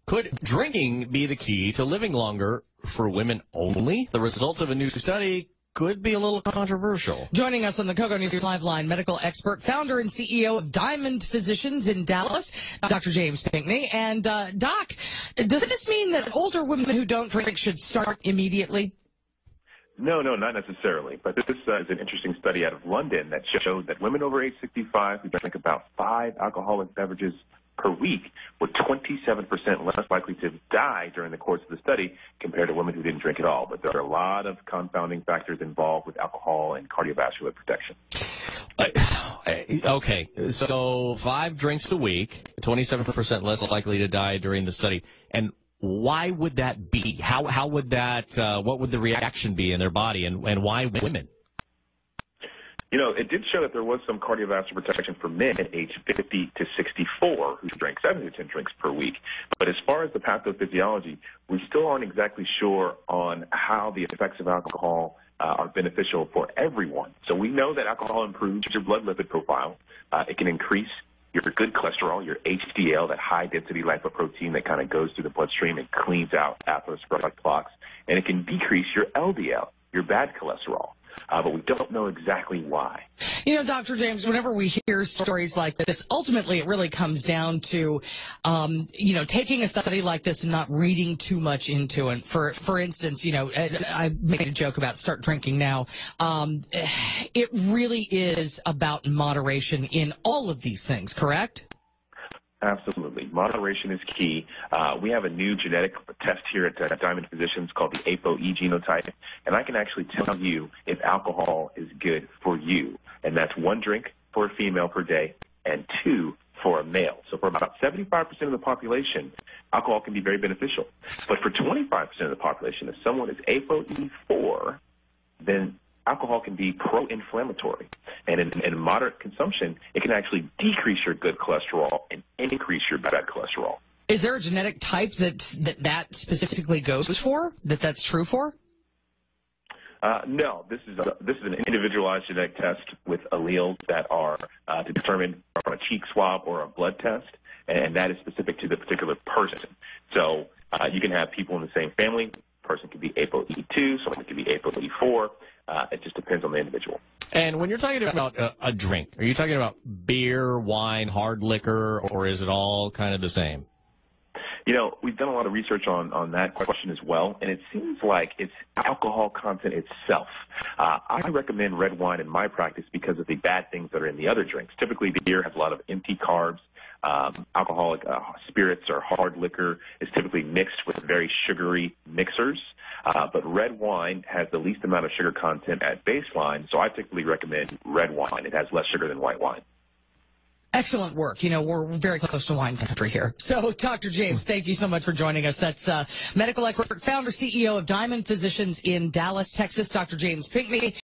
Could drinking be the key to living longer for women only? The results of a new study could be a little controversial. Joining us on the KOGO News Live Line, medical expert, founder and CEO of Diamond Physicians in Dallas, Dr. James Pinckney. And Doc, does this mean that older women who don't drink should start immediately? No, not necessarily. But this is an interesting study out of London that showed that women over age 65 who drink about 5 alcoholic beverages per week were 27% less likely to die during the course of the study compared to women who didn't drink at all. But there are a lot of confounding factors involved with alcohol and cardiovascular protection. Okay, so 5 drinks a week, 27% less likely to die during the study. And why would that be? How would that, what would the reaction be in their body, and why women? You know, it did show that there was some cardiovascular protection for men aged 50 to 64 who drank 7 to 10 drinks per week. But as far as the pathophysiology, we still aren't exactly sure on how the effects of alcohol are beneficial for everyone. So we know that alcohol improves your blood lipid profile. It can increase your good cholesterol, your HDL, that high-density lipoprotein that kind of goes through the bloodstream and cleans out atherosclerotic plaques. And it can decrease your LDL, your bad cholesterol. But we don't know exactly why. You know, Dr. James, whenever we hear stories like this, ultimately it really comes down to, taking a study like this and not reading too much into it. For instance, I made a joke about start drinking now. It really is about moderation in all of these things, correct? Absolutely. Moderation is key. We have a new genetic test here at Diamond Physicians called the ApoE genotype, and I can actually tell you if alcohol is good for you. And that's 1 drink for a female per day and 2 for a male. So for about 75% of the population, alcohol can be very beneficial. But for 25% of the population, if someone is ApoE4, then alcohol can be pro-inflammatory. And in moderate consumption, it can actually decrease your good cholesterol and increase your bad cholesterol. Is there a genetic type that specifically goes for, that's true for? No, this is an individualized genetic test with alleles that are determined from a cheek swab or a blood test, and that is specific to the particular person. So you can have people in the same family. A person could be ApoE2, someone could be ApoE4. It just depends on the individual. And when you're talking about a drink, are you talking about beer, wine, hard liquor, or is it all kind of the same? You know, we've done a lot of research on that question as well, and it seems like it's alcohol content itself. I recommend red wine in my practice because of the bad things that are in the other drinks. Typically, beer has a lot of empty carbs. Alcoholic spirits or hard liquor is typically mixed with very sugary mixers. But red wine has the least amount of sugar content at baseline, so I typically recommend red wine. It has less sugar than white wine. Excellent work. You know, we're very close to wine country here. So, Dr. James, thank you so much for joining us. That's medical expert, founder, CEO of Diamond Physicians in Dallas, Texas, Dr. James Pinckney.